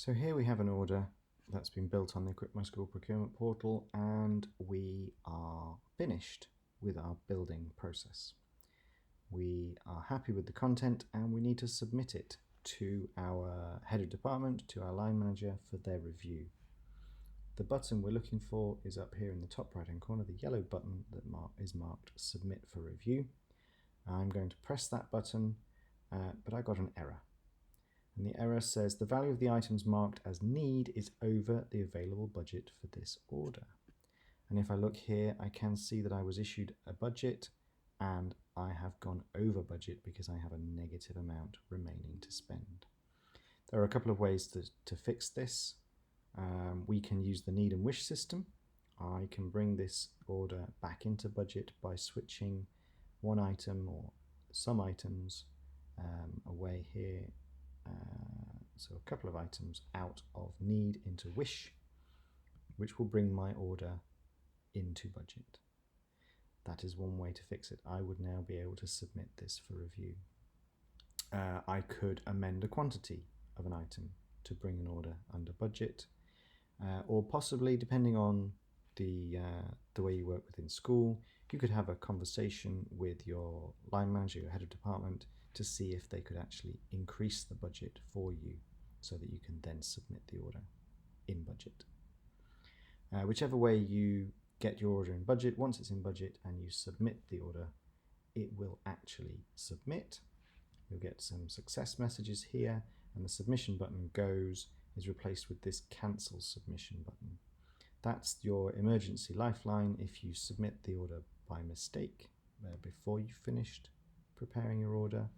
So here we have an order that's been built on the EquipMySchool Procurement Portal, and we are finished with our building process. We are happy with the content and we need to submit it to our head of department, to our line manager for their review. The button we're looking for is up here in the top right hand corner, the yellow button that is marked Submit for Review. I'm going to press that button, but I got an error. And the error says the value of the items marked as need is over the available budget for this order. And if I look here, I can see that I was issued a budget and I have gone over budget because I have a negative amount remaining to spend. There are a couple of ways to fix this. We can use the need and wish system. I can bring this order back into budget by switching one item or some items away here. So a couple of items out of need into wish, which will bring my order into budget. That is one way to fix it. I would now be able to submit this for review. I could amend a quantity of an item to bring an order under budget, or possibly, depending on the way you work within school, you could have a conversation with your line manager, your head of department, to see if they could actually increase the budget for you so that you can then submit the order in budget. Whichever way you get your order in budget, once it's in budget and you submit the order, it will actually submit. You'll get some success messages here, and the submission button is replaced with this cancel submission button. That's your emergency lifeline if you submit the order by mistake before you've finished preparing your order.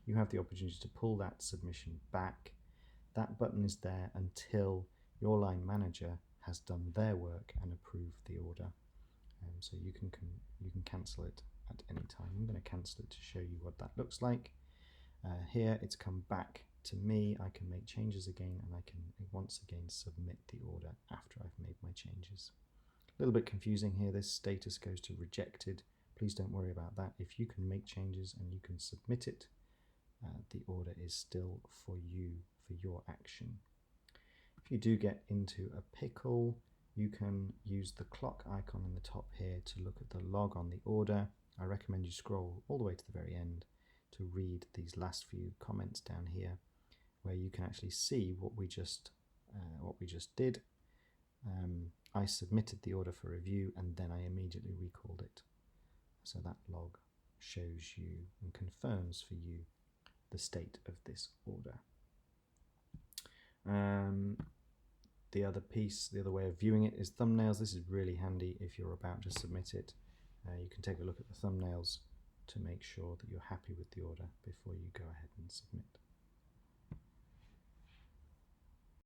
You have the opportunity to pull that submission back. That button is there until your line manager has done their work and approved the order. So you can cancel it at any time. I'm going to cancel it to show you what that looks like. Here it's come back to me. I can make changes again, and I can once again submit the order after I've made my changes. A little bit confusing here. This status goes to rejected. Please don't worry about that. If you can make changes and you can submit it, the order is still for you, for your action. If you do get into a pickle, you can use the clock icon in the top here to look at the log on the order. I recommend you scroll all the way to the very end to read these last few comments down here, where you can actually see what we just did. I submitted the order for review and then I immediately recalled it. So that log shows you and confirms for you the state of this order. The other way of viewing it is thumbnails. This is really handy if you're about to submit it. You can take a look at the thumbnails to make sure that you're happy with the order before you